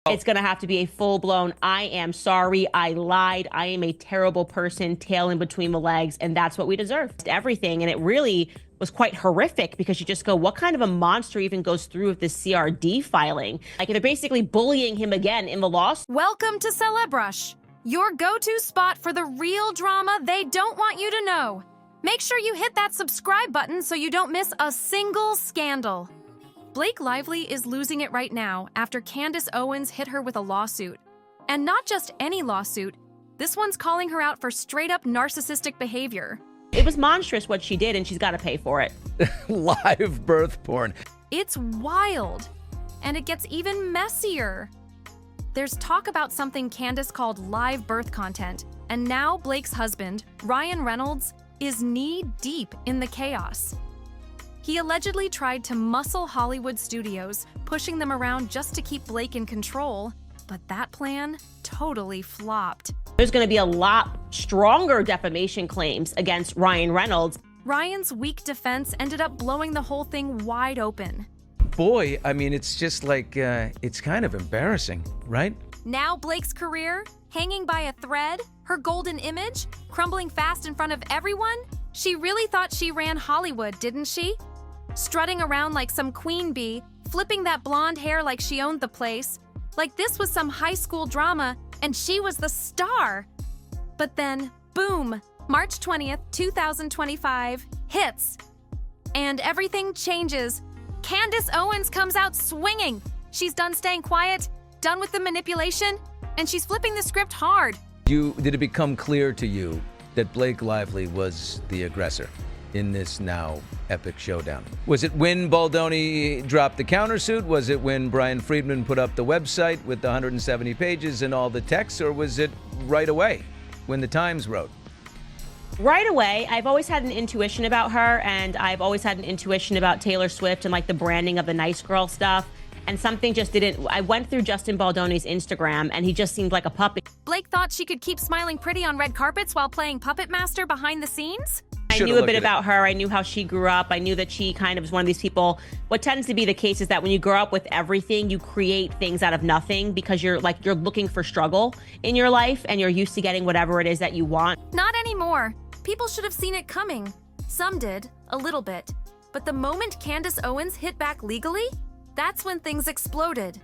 It's going to have to be a full-blown, I am sorry, I lied, I am a terrible person, tail in between the legs, and that's what we deserve. Everything, and it really was quite horrific because you just go, what kind of a monster even goes through with this CRD filing? Like, they're basically bullying him again in the lawsuit. Welcome to CelebRush, your go-to spot for the real drama they don't want you to know. Make sure you hit that subscribe button so you don't miss a single scandal. Blake Lively is losing it right now after Candace Owens hit her with a lawsuit. And not just any lawsuit, this one's calling her out for straight-up narcissistic behavior. It was monstrous what she did, and she's got to pay for it. Live birth porn. It's wild, and it gets even messier. There's talk about something Candace called live birth content, and now Blake's husband, Ryan Reynolds, is knee-deep in the chaos. He allegedly tried to muscle Hollywood studios, pushing them around just to keep Blake in control, but that plan totally flopped. There's going to be a lot stronger defamation claims against Ryan Reynolds. Ryan's weak defense ended up blowing the whole thing wide open. Boy, I mean, it's just like, it's kind of embarrassing, right? Now Blake's career, hanging by a thread, her golden image, crumbling fast in front of everyone? She really thought she ran Hollywood, didn't she? Strutting around like some queen bee, flipping that blonde hair like she owned the place, like this was some high school drama and she was the star. But then, boom, March 20th, 2025, hits. And everything changes. Candace Owens comes out swinging. She's done staying quiet, done with the manipulation, and she's flipping the script hard. Did it become clear to you that Blake Lively was the aggressor in this now epic showdown? Was it when Baldoni dropped the countersuit? Was it when Brian Friedman put up the website with the 170 pages and all the text? Or was it right away when the Times wrote? Right away. I've always had an intuition about her, and I've always had an intuition about Taylor Swift and like the branding of the nice girl stuff. And something just didn't. I went through Justin Baldoni's Instagram, and he just seemed like a puppet. Blake thought she could keep smiling pretty on red carpets while playing puppet master behind the scenes? I knew a bit about her. I knew how she grew up. I knew that she kind of was one of these people. What tends to be the case is that when you grow up with everything, you create things out of nothing because you're looking for struggle in your life and you're used to getting whatever it is that you want. Not anymore. People should have seen it coming. Some did, a little bit. But the moment Candace Owens hit back legally, that's when things exploded.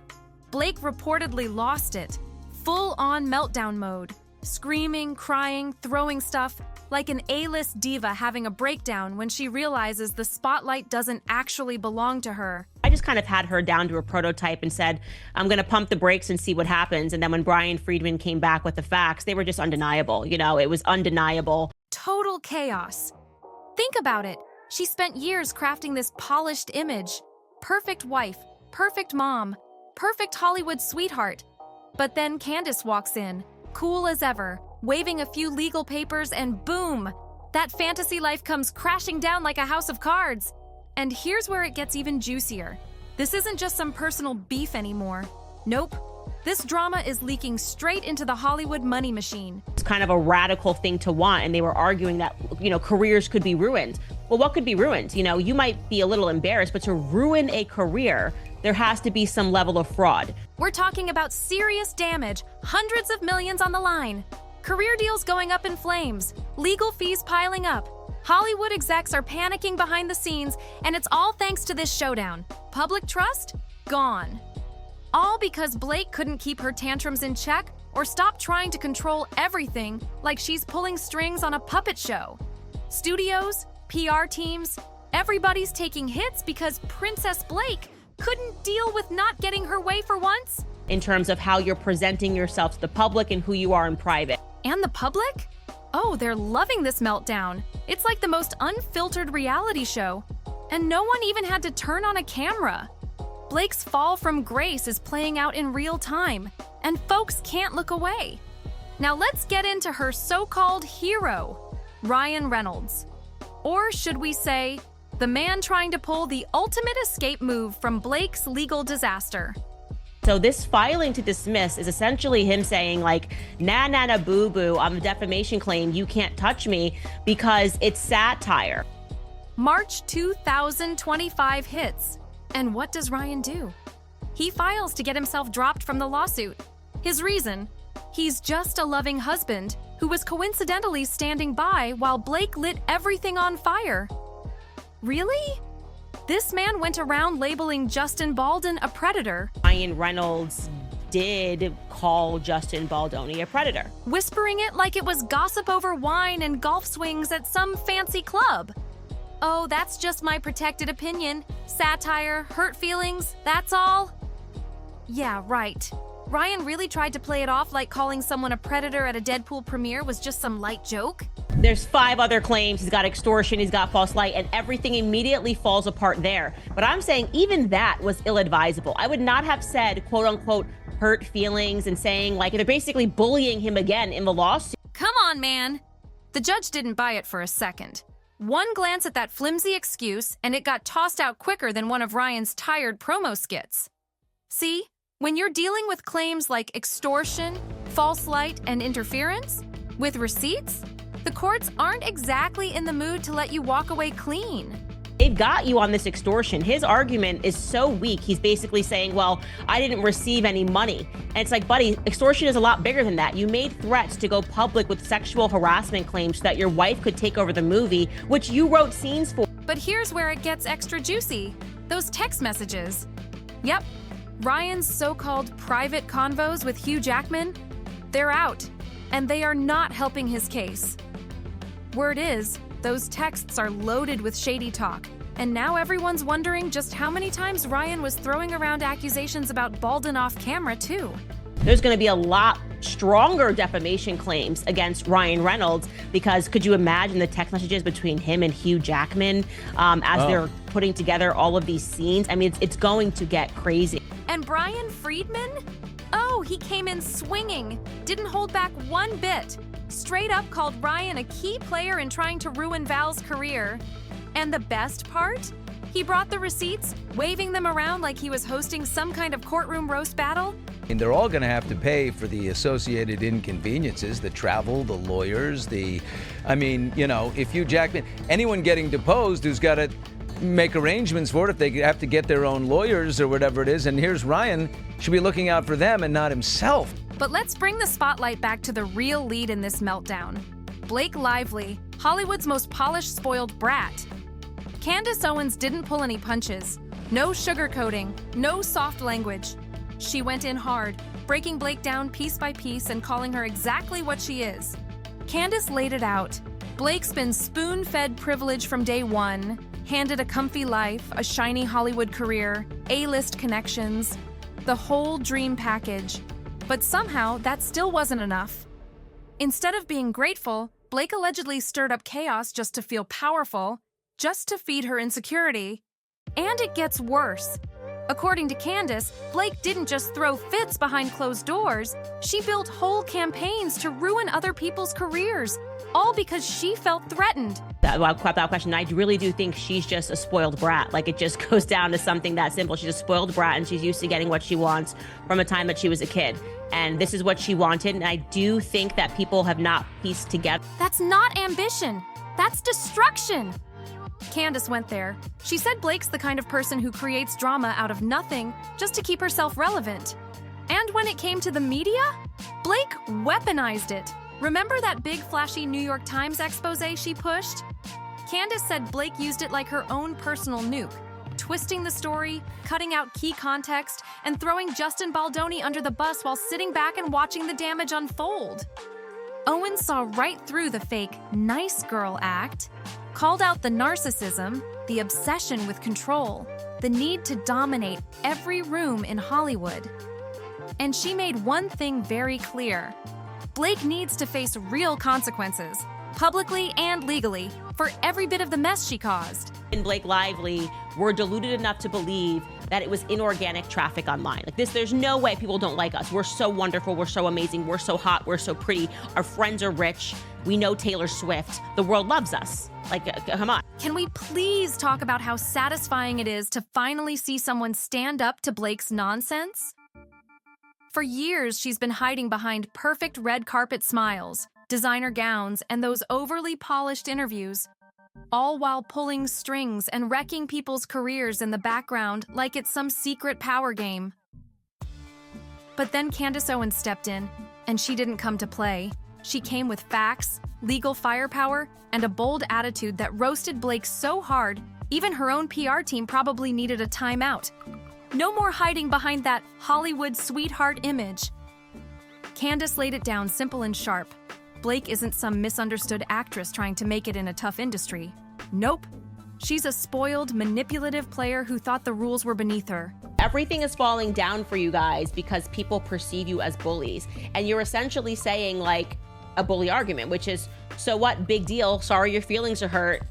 Blake reportedly lost it. Full-on meltdown mode. Screaming, crying, throwing stuff, like an A-list diva having a breakdown when she realizes the spotlight doesn't actually belong to her. I just kind of had her down to a prototype and said, I'm going to pump the brakes and see what happens. And then when Brian Friedman came back with the facts, they were just undeniable. You know, it was undeniable. Total chaos. Think about it. She spent years crafting this polished image. Perfect wife, perfect mom, perfect Hollywood sweetheart. But then Candace walks in, cool as ever, waving a few legal papers, and boom! That fantasy life comes crashing down like a house of cards. And here's where it gets even juicier. This isn't just some personal beef anymore. Nope. This drama is leaking straight into the Hollywood money machine. It's kind of a radical thing to want, and they were arguing that, you know, careers could be ruined. Well, what could be ruined? You know, you might be a little embarrassed, but to ruin a career, there has to be some level of fraud. We're talking about serious damage, hundreds of millions on the line. Career deals going up in flames, legal fees piling up. Hollywood execs are panicking behind the scenes, and it's all thanks to this showdown. Public trust? Gone. All because Blake couldn't keep her tantrums in check or stop trying to control everything like she's pulling strings on a puppet show. Studios, PR teams, everybody's taking hits because Princess Blake couldn't deal with not getting her way for once. In terms of how you're presenting yourself to the public and who you are in private. And the public? Oh, they're loving this meltdown. It's like the most unfiltered reality show. And no one even had to turn on a camera. Blake's fall from grace is playing out in real time, and folks can't look away. Now let's get into her so-called hero, Ryan Reynolds. Or should we say, the man trying to pull the ultimate escape move from Blake's legal disaster. So this filing to dismiss is essentially him saying like, nah, nah, nah, boo, boo, on the defamation claim, you can't touch me because it's satire. March 2025 hits. And what does Ryan do? He files to get himself dropped from the lawsuit. His reason? He's just a loving husband who was coincidentally standing by while Blake lit everything on fire. Really? This man went around labeling Justin Baldwin a predator. Ryan Reynolds did call Justin Baldoni a predator. Whispering it like it was gossip over wine and golf swings at some fancy club. Oh, that's just my protected opinion. Satire, hurt feelings, that's all? Yeah, right. Ryan really tried to play it off like calling someone a predator at a Deadpool premiere was just some light joke. There's 5 other claims. He's got extortion, he's got false light, and everything immediately falls apart there. But I'm saying even that was ill-advisable. I would not have said, quote unquote, hurt feelings and saying like they're basically bullying him again in the lawsuit. Come on, man. The judge didn't buy it for a second. One glance at that flimsy excuse and it got tossed out quicker than one of Ryan's tired promo skits. See, when you're dealing with claims like extortion, false light, and interference, with receipts, the courts aren't exactly in the mood to let you walk away clean. They've got you on this extortion. His argument is so weak. He's basically saying, well, I didn't receive any money. And it's like, buddy, extortion is a lot bigger than that. You made threats to go public with sexual harassment claims so that your wife could take over the movie, which you wrote scenes for. But here's where it gets extra juicy. Those text messages. Yep, Ryan's so-called private convos with Hugh Jackman, they're out, and they are not helping his case. Word is, those texts are loaded with shady talk, and now everyone's wondering just how many times Ryan was throwing around accusations about Baldwin off camera, too. There's going to be a lot stronger defamation claims against Ryan Reynolds because could you imagine the text messages between him and Hugh Jackman they're putting together all of these scenes? I mean, it's going to get crazy. And Brian Friedman? Oh, he came in swinging, didn't hold back one bit. Straight up called Ryan a key player in trying to ruin Val's career. And the best part? He brought the receipts, waving them around like he was hosting some kind of courtroom roast battle. And they're all going to have to pay for the associated inconveniences, the travel, the lawyers, if Hugh Jackman, anyone getting deposed who's got to make arrangements for it if they have to get their own lawyers or whatever it is. And here's Ryan, should be looking out for them and not himself. But let's bring the spotlight back to the real lead in this meltdown. Blake Lively, Hollywood's most polished spoiled brat. Candace Owens didn't pull any punches. No sugarcoating, no soft language. She went in hard, breaking Blake down piece by piece and calling her exactly what she is. Candace laid it out. Blake's been spoon-fed privilege from day one, handed a comfy life, a shiny Hollywood career, A-list connections, the whole dream package. But somehow, that still wasn't enough. Instead of being grateful, Blake allegedly stirred up chaos just to feel powerful, just to feed her insecurity. And it gets worse. According to Candace, Blake didn't just throw fits behind closed doors, she built whole campaigns to ruin other people's careers, all because she felt threatened. Without question, I really do think she's just a spoiled brat. Like, it just goes down to something that simple. She's a spoiled brat, and she's used to getting what she wants from the time that she was a kid. And this is what she wanted, and I do think that people have not pieced together. That's not ambition. That's destruction. Candace went there. She said Blake's the kind of person who creates drama out of nothing just to keep herself relevant. And when it came to the media, Blake weaponized it. Remember that big flashy New York Times expose she pushed? Candace said Blake used it like her own personal nuke, twisting the story, cutting out key context, and throwing Justin Baldoni under the bus while sitting back and watching the damage unfold. Owens saw right through the fake nice girl act, called out the narcissism, the obsession with control, the need to dominate every room in Hollywood. And she made one thing very clear. Blake needs to face real consequences, publicly and legally, for every bit of the mess she caused. And Blake Lively were deluded enough to believe that it was inorganic traffic online. Like this, there's no way people don't like us. We're so wonderful, we're so amazing, we're so hot, we're so pretty, our friends are rich, we know Taylor Swift, the world loves us. Like, come on. Can we please talk about how satisfying it is to finally see someone stand up to Blake's nonsense? For years, she's been hiding behind perfect red carpet smiles, designer gowns, and those overly polished interviews, all while pulling strings and wrecking people's careers in the background like it's some secret power game. But then Candace Owens stepped in, and she didn't come to play. She came with facts, legal firepower, and a bold attitude that roasted Blake so hard, even her own PR team probably needed a timeout. No more hiding behind that Hollywood sweetheart image. Candace laid it down simple and sharp. Blake isn't some misunderstood actress trying to make it in a tough industry. Nope. She's a spoiled, manipulative player who thought the rules were beneath her. Everything is falling down for you guys because people perceive you as bullies. And you're essentially saying like a bully argument, which is, so what, big deal, sorry your feelings are hurt,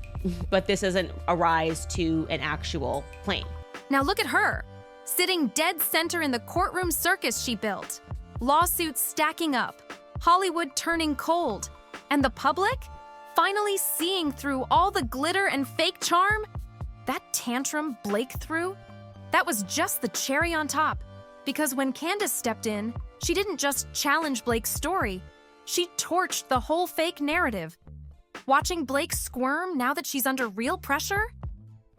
but this isn't a rise to an actual claim. Now look at her, sitting dead center in the courtroom circus she built. Lawsuits stacking up, Hollywood turning cold, and the public finally seeing through all the glitter and fake charm. That tantrum Blake threw, that was just the cherry on top. Because when Candace stepped in, she didn't just challenge Blake's story, she torched the whole fake narrative. Watching Blake squirm now that she's under real pressure?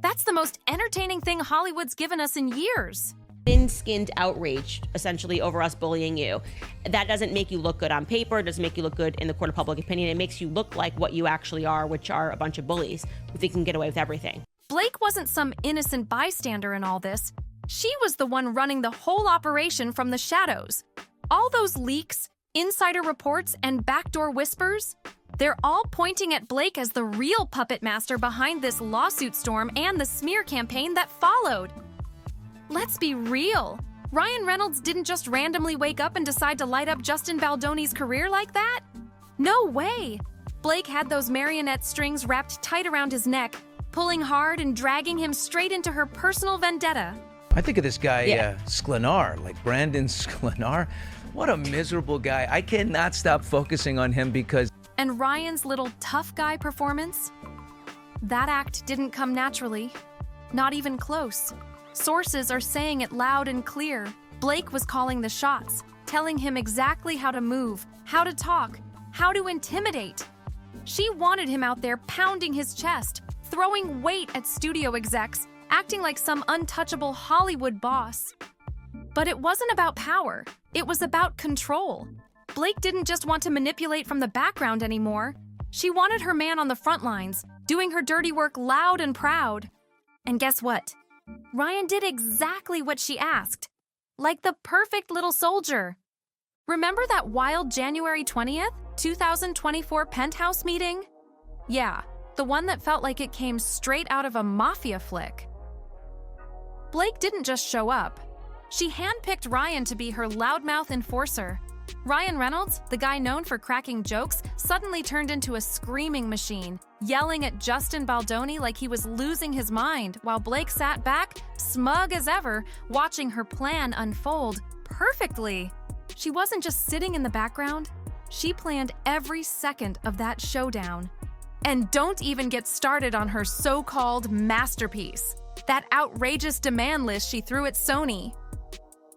That's the most entertaining thing Hollywood's given us in years. Thin-skinned outrage, essentially, over us bullying you. That doesn't make you look good on paper, it doesn't make you look good in the court of public opinion. It makes you look like what you actually are, which are a bunch of bullies who think can get away with everything. Blake wasn't some innocent bystander in all this. She was the one running the whole operation from the shadows. All those leaks, insider reports, and backdoor whispers, they're all pointing at Blake as the real puppet master behind this lawsuit storm and the smear campaign that followed. Let's be real. Ryan Reynolds didn't just randomly wake up and decide to light up Justin Baldoni's career like that. No way. Blake had those marionette strings wrapped tight around his neck, pulling hard and dragging him straight into her personal vendetta. I think of this guy, Sklenar, like Brandon Sklenar. What a miserable guy. I cannot stop focusing on him because... And Ryan's little tough guy performance? That act didn't come naturally. Not even close. Sources are saying it loud and clear. Blake was calling the shots, telling him exactly how to move, how to talk, how to intimidate. She wanted him out there pounding his chest, throwing weight at studio execs, acting like some untouchable Hollywood boss. But it wasn't about power. It was about control. Blake didn't just want to manipulate from the background anymore. She wanted her man on the front lines, doing her dirty work loud and proud. And guess what? Ryan did exactly what she asked, like the perfect little soldier. Remember that wild January 20th, 2024 penthouse meeting? Yeah, the one that felt like it came straight out of a mafia flick. Blake didn't just show up. She handpicked Ryan to be her loudmouth enforcer. Ryan Reynolds, the guy known for cracking jokes, suddenly turned into a screaming machine, yelling at Justin Baldoni like he was losing his mind, while Blake sat back, smug as ever, watching her plan unfold perfectly. She wasn't just sitting in the background, she planned every second of that showdown. And don't even get started on her so-called masterpiece, that outrageous demand list she threw at Sony.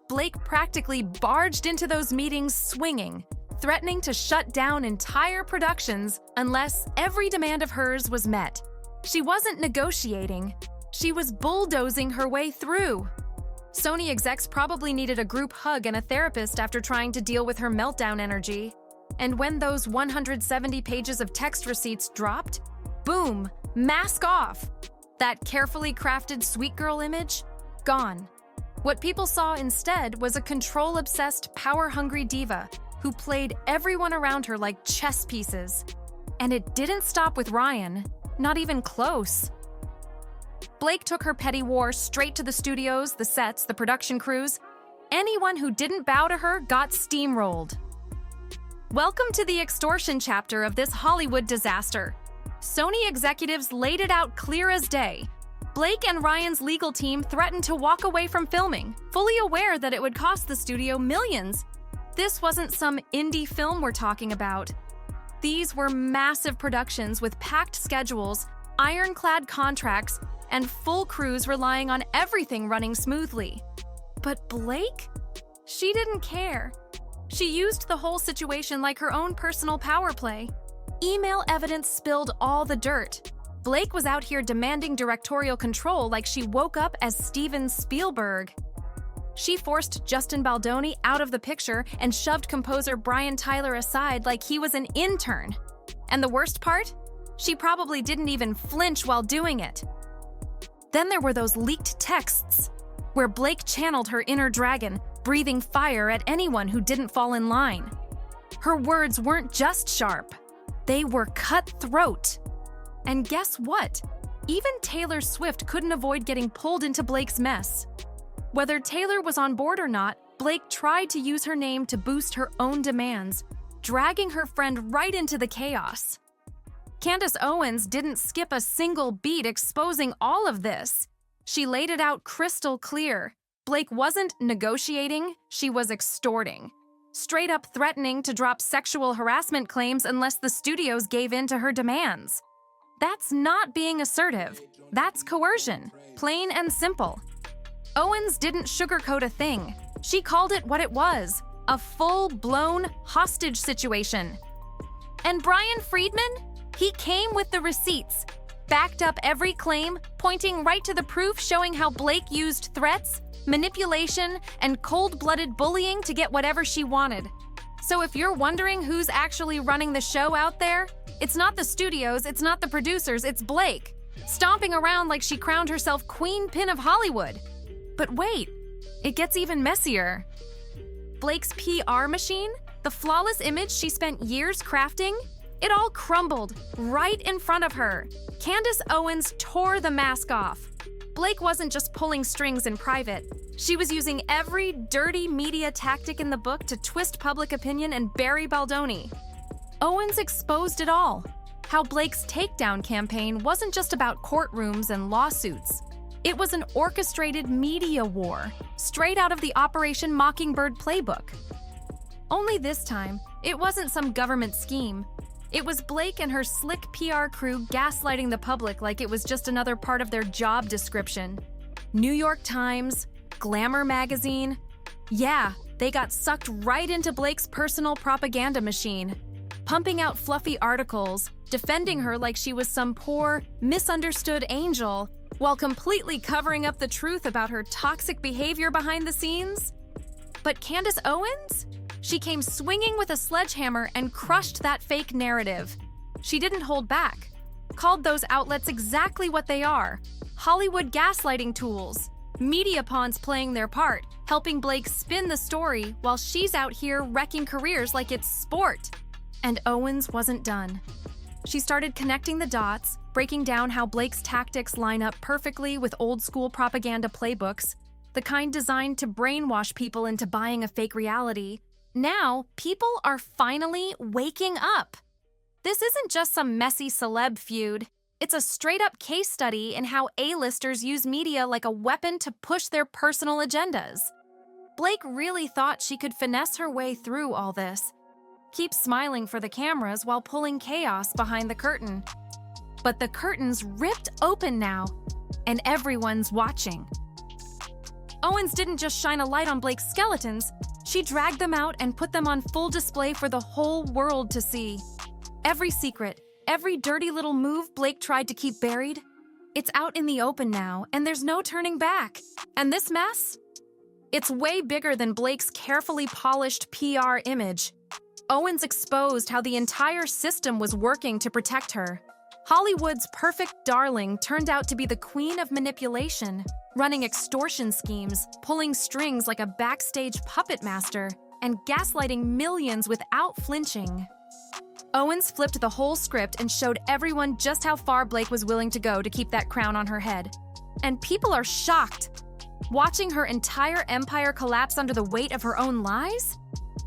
Blake practically barged into those meetings swinging, threatening to shut down entire productions unless every demand of hers was met. She wasn't negotiating, she was bulldozing her way through. Sony execs probably needed a group hug and a therapist after trying to deal with her meltdown energy. And when those 170 pages of text receipts dropped, boom, mask off. That carefully crafted sweet girl image, gone. What people saw instead was a control-obsessed, power-hungry diva who played everyone around her like chess pieces. And it didn't stop with Ryan, not even close. Blake took her petty war straight to the studios, the sets, the production crews. Anyone who didn't bow to her got steamrolled. Welcome to the extortion chapter of this Hollywood disaster. Sony executives laid it out clear as day. Blake and Ryan's legal team threatened to walk away from filming, fully aware that it would cost the studio millions. This wasn't some indie film we're talking about. These were massive productions with packed schedules, ironclad contracts, and full crews relying on everything running smoothly. But Blake? She didn't care. She used the whole situation like her own personal power play. Email evidence spilled all the dirt. Blake was out here demanding directorial control like she woke up as Steven Spielberg. She forced Justin Baldoni out of the picture and shoved composer Brian Tyler aside like he was an intern. And the worst part? She probably didn't even flinch while doing it. Then there were those leaked texts, where Blake channeled her inner dragon, breathing fire at anyone who didn't fall in line. Her words weren't just sharp, they were cutthroat. And guess what? Even Taylor Swift couldn't avoid getting pulled into Blake's mess. Whether Taylor was on board or not, Blake tried to use her name to boost her own demands, dragging her friend right into the chaos. Candace Owens didn't skip a single beat exposing all of this. She laid it out crystal clear. Blake wasn't negotiating, she was extorting. Straight up threatening to drop sexual harassment claims unless the studios gave in to her demands. That's not being assertive. That's coercion, plain and simple. Owens didn't sugarcoat a thing. She called it what it was, a full-blown hostage situation. And Brian Friedman? He came with the receipts, backed up every claim, pointing right to the proof showing how Blake used threats, manipulation, and cold-blooded bullying to get whatever she wanted. So if you're wondering who's actually running the show out there, it's not the studios, it's not the producers, it's Blake, stomping around like she crowned herself Queen Pin of Hollywood. But wait, it gets even messier. Blake's PR machine, the flawless image she spent years crafting, it all crumbled right in front of her. Candace Owens tore the mask off. Blake wasn't just pulling strings in private. She was using every dirty media tactic in the book to twist public opinion and bury Baldoni. Owens exposed it all. How Blake's takedown campaign wasn't just about courtrooms and lawsuits. It was an orchestrated media war, straight out of the Operation Mockingbird playbook. Only this time, it wasn't some government scheme. It was Blake and her slick PR crew gaslighting the public like it was just another part of their job description. New York Times, Glamour magazine. Yeah, they got sucked right into Blake's personal propaganda machine, pumping out fluffy articles, defending her like she was some poor, misunderstood angel, while completely covering up the truth about her toxic behavior behind the scenes. But Candace Owens? She came swinging with a sledgehammer and crushed that fake narrative. She didn't hold back, called those outlets exactly what they are: Hollywood gaslighting tools, media pawns playing their part, helping Blake spin the story while she's out here wrecking careers like it's sport. And Owens wasn't done. She started connecting the dots, breaking down how Blake's tactics line up perfectly with old-school propaganda playbooks, the kind designed to brainwash people into buying a fake reality. Now, people are finally waking up. This isn't just some messy celeb feud. It's a straight-up case study in how A-listers use media like a weapon to push their personal agendas. Blake really thought she could finesse her way through all this, keep smiling for the cameras while pulling chaos behind the curtain. But the curtain's ripped open now, and everyone's watching. Owens didn't just shine a light on Blake's skeletons, she dragged them out and put them on full display for the whole world to see. Every secret, every dirty little move Blake tried to keep buried, it's out in the open now, and there's no turning back. And this mess? It's way bigger than Blake's carefully polished PR image. Owens exposed how the entire system was working to protect her. Hollywood's perfect darling turned out to be the queen of manipulation, running extortion schemes, pulling strings like a backstage puppet master, and gaslighting millions without flinching. Owens flipped the whole script and showed everyone just how far Blake was willing to go to keep that crown on her head. And people are shocked. Watching her entire empire collapse under the weight of her own lies?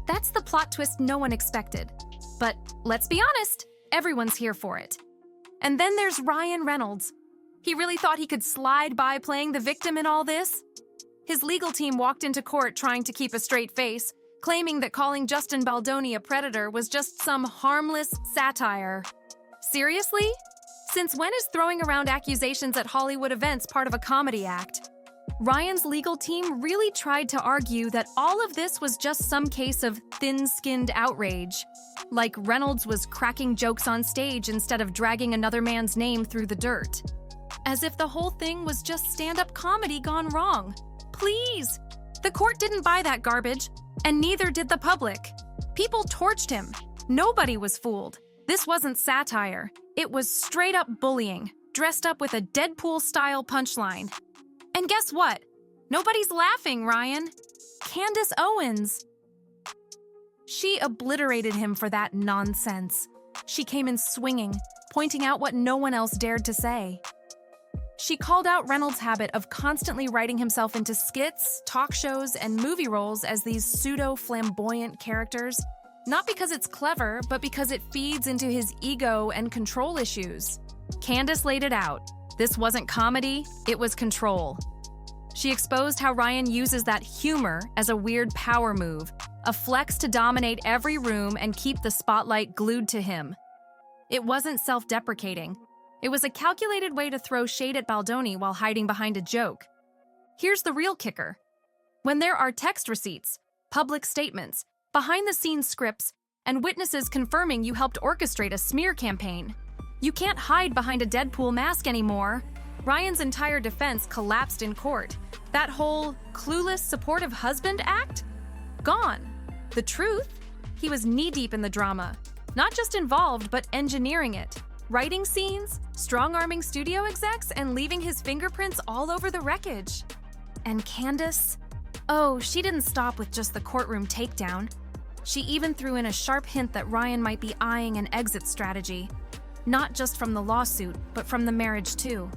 That's the plot twist no one expected. But let's be honest, everyone's here for it. And then there's Ryan Reynolds. He really thought he could slide by playing the victim in all this? His legal team walked into court trying to keep a straight face, claiming that calling Justin Baldoni a predator was just some harmless satire. Seriously? Since when is throwing around accusations at Hollywood events part of a comedy act? Ryan's legal team really tried to argue that all of this was just some case of thin-skinned outrage, like Reynolds was cracking jokes on stage instead of dragging another man's name through the dirt. As if the whole thing was just stand-up comedy gone wrong. Please! The court didn't buy that garbage, and neither did the public. People torched him. Nobody was fooled. This wasn't satire. It was straight-up bullying, dressed up with a Deadpool-style punchline. And guess what? Nobody's laughing, Ryan. Candace Owens. She obliterated him for that nonsense. She came in swinging, pointing out what no one else dared to say. She called out Reynolds' habit of constantly writing himself into skits, talk shows, and movie roles as these pseudo-flamboyant characters, not because it's clever, but because it feeds into his ego and control issues. Candace laid it out. This wasn't comedy, it was control. She exposed how Ryan uses that humor as a weird power move, a flex to dominate every room and keep the spotlight glued to him. It wasn't self-deprecating. It was a calculated way to throw shade at Baldoni while hiding behind a joke. Here's the real kicker. When there are text receipts, public statements, behind-the-scenes scripts, and witnesses confirming you helped orchestrate a smear campaign, you can't hide behind a Deadpool mask anymore. Ryan's entire defense collapsed in court. That whole clueless, supportive husband act? Gone. The truth? He was knee-deep in the drama. Not just involved, but engineering it. Writing scenes, strong-arming studio execs, and leaving his fingerprints all over the wreckage. And Candace? Oh, she didn't stop with just the courtroom takedown. She even threw in a sharp hint that Ryan might be eyeing an exit strategy. Not just from the lawsuit, but from the marriage too.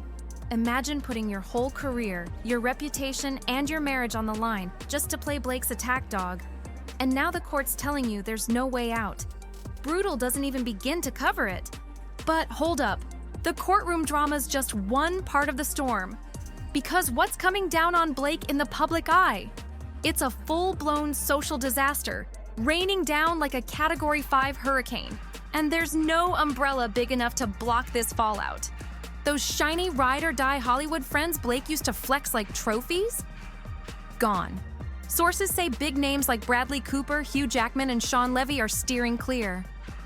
Imagine putting your whole career, your reputation, and your marriage on the line just to play Blake's attack dog. And now the court's telling you there's no way out. Brutal doesn't even begin to cover it. But hold up, the courtroom drama's just one part of the storm. Because what's coming down on Blake in the public eye? It's a full-blown social disaster, raining down like a Category 5 hurricane. And there's no umbrella big enough to block this fallout. Those shiny ride-or-die Hollywood friends Blake used to flex like trophies? Gone. Sources say big names like Bradley Cooper, Hugh Jackman, and Sean Levy are steering clear.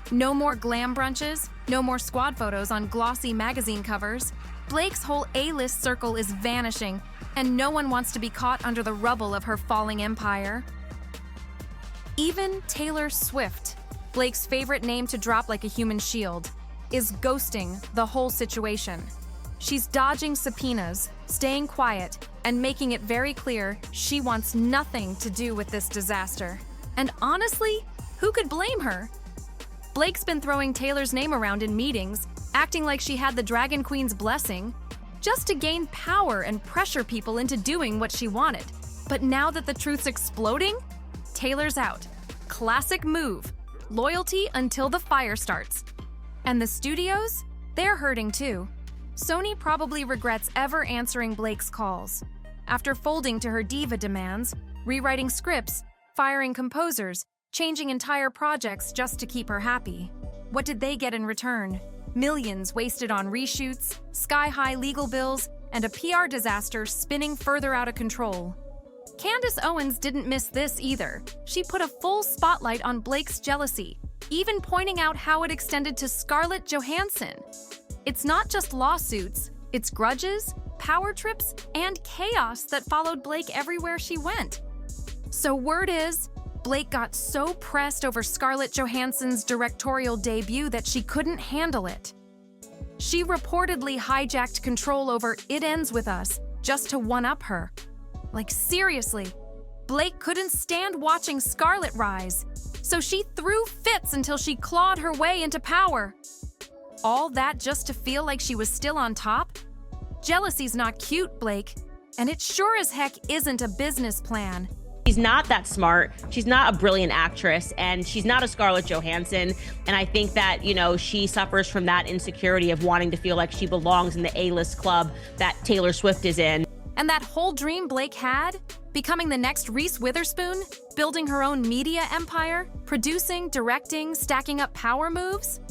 No more glam brunches, no more squad photos on glossy magazine covers. Blake's whole A-list circle is vanishing, and no one wants to be caught under the rubble of her falling empire. Even Taylor Swift, Blake's favorite name to drop like a human shield, is ghosting the whole situation. She's dodging subpoenas, staying quiet, and making it very clear she wants nothing to do with this disaster. And honestly, who could blame her? Blake's been throwing Taylor's name around in meetings, acting like she had the Dragon Queen's blessing, just to gain power and pressure people into doing what she wanted. But now that the truth's exploding, Taylor's out. Classic move. Loyalty until the fire starts. And the studios? They're hurting too. Sony probably regrets ever answering Blake's calls. After folding to her diva demands, rewriting scripts, firing composers, changing entire projects just to keep her happy. What did they get in return? Millions wasted on reshoots, sky-high legal bills, and a PR disaster spinning further out of control. Candace Owens didn't miss this either. She put a full spotlight on Blake's jealousy, even pointing out how it extended to Scarlett Johansson. It's not just lawsuits, it's grudges, power trips, and chaos that followed Blake everywhere she went. So word is, Blake got so pressed over Scarlett Johansson's directorial debut that she couldn't handle it. She reportedly hijacked control over It Ends With Us just to one-up her. Like seriously, Blake couldn't stand watching Scarlett rise, so she threw fits until she clawed her way into power. All that just to feel like she was still on top? Jealousy's not cute, Blake, and it sure as heck isn't a business plan. She's not that smart. She's not a brilliant actress, and she's not a Scarlett Johansson. And I think that, she suffers from that insecurity of wanting to feel like she belongs in the A-list club that Taylor Swift is in. And that whole dream Blake had, becoming the next Reese Witherspoon, building her own media empire, producing, directing, stacking up power moves?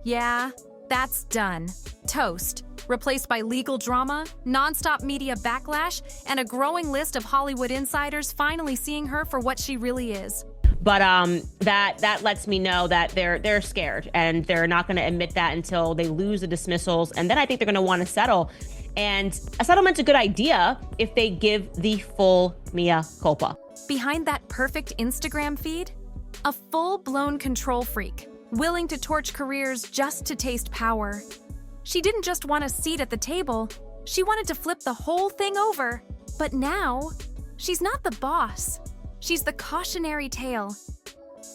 Yeah, that's done. Toast. Replaced by legal drama, nonstop media backlash, and a growing list of Hollywood insiders finally seeing her for what she really is. But that lets me know that they're scared, and they're not going to admit that until they lose the dismissals, and then I think they're going to want to settle. And a settlement's a good idea if they give the full mea culpa. Behind that perfect Instagram feed, a full-blown control freak, willing to torch careers just to taste power. She didn't just want a seat at the table, she wanted to flip the whole thing over. But now, she's not the boss. She's the cautionary tale.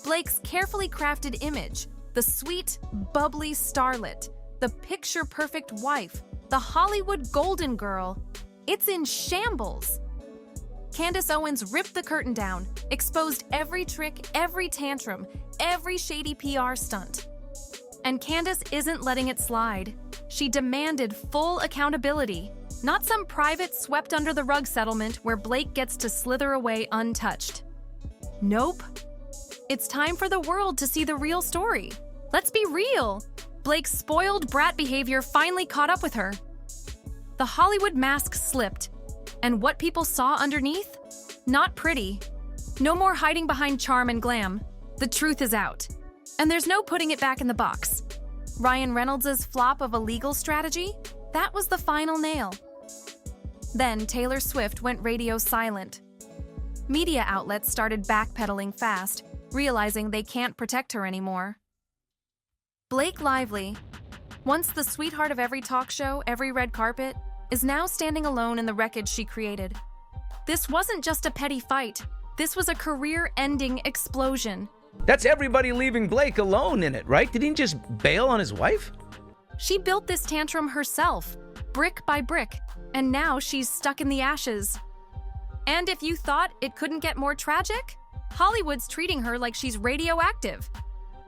Blake's carefully crafted image, the sweet, bubbly starlet, the picture-perfect wife, the Hollywood golden girl, it's in shambles. Candace Owens ripped the curtain down, exposed every trick, every tantrum, every shady PR stunt. And Candace isn't letting it slide. She demanded full accountability, not some private swept-under-the-rug settlement where Blake gets to slither away untouched. Nope. It's time for the world to see the real story. Let's be real. Blake's spoiled brat behavior finally caught up with her. The Hollywood mask slipped, and what people saw underneath? Not pretty. No more hiding behind charm and glam. The truth is out. And there's no putting it back in the box. Ryan Reynolds' flop of a legal strategy? That was the final nail. Then Taylor Swift went radio silent. Media outlets started backpedaling fast, realizing they can't protect her anymore. Blake Lively, once the sweetheart of every talk show, every red carpet, is now standing alone in the wreckage she created. This wasn't just a petty fight. This was a career-ending explosion. That's everybody leaving Blake alone in it, right? Did he just bail on his wife? She built this tantrum herself, brick by brick, and now she's stuck in the ashes. And if you thought it couldn't get more tragic, Hollywood's treating her like she's radioactive.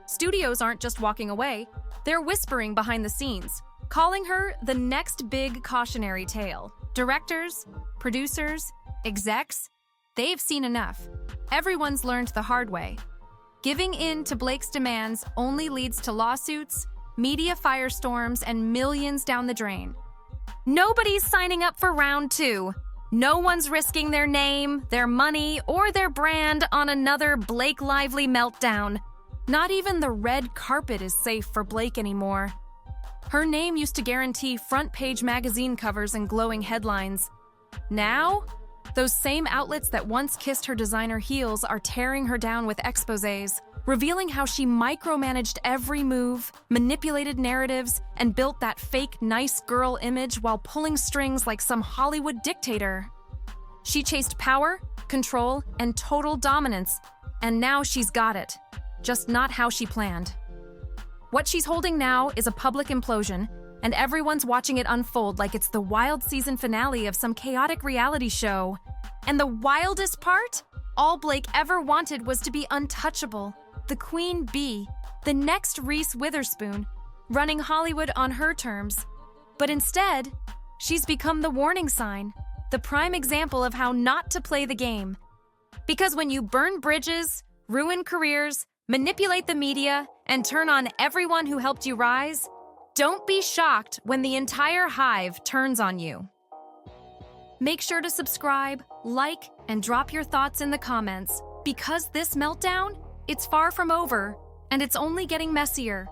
Studios aren't just walking away, they're whispering behind the scenes, calling her the next big cautionary tale. Directors, producers, execs, they've seen enough. Everyone's learned the hard way. Giving in to Blake's demands only leads to lawsuits, media firestorms, and millions down the drain. Nobody's signing up for round 2. No one's risking their name, their money, or their brand on another Blake Lively meltdown. Not even the red carpet is safe for Blake anymore. Her name used to guarantee front-page magazine covers and glowing headlines. Now, those same outlets that once kissed her designer heels are tearing her down with exposés, revealing how she micromanaged every move, manipulated narratives, and built that fake nice girl image while pulling strings like some Hollywood dictator. She chased power, control, and total dominance, and now she's got it. Just not how she planned. What she's holding now is a public implosion, and everyone's watching it unfold like it's the wild season finale of some chaotic reality show. And the wildest part? All Blake ever wanted was to be untouchable, the queen bee, the next Reese Witherspoon, running Hollywood on her terms. But instead, she's become the warning sign, the prime example of how not to play the game. Because when you burn bridges, ruin careers, manipulate the media, and turn on everyone who helped you rise, don't be shocked when the entire hive turns on you. Make sure to subscribe, like, and drop your thoughts in the comments, because this meltdown, it's far from over, and it's only getting messier.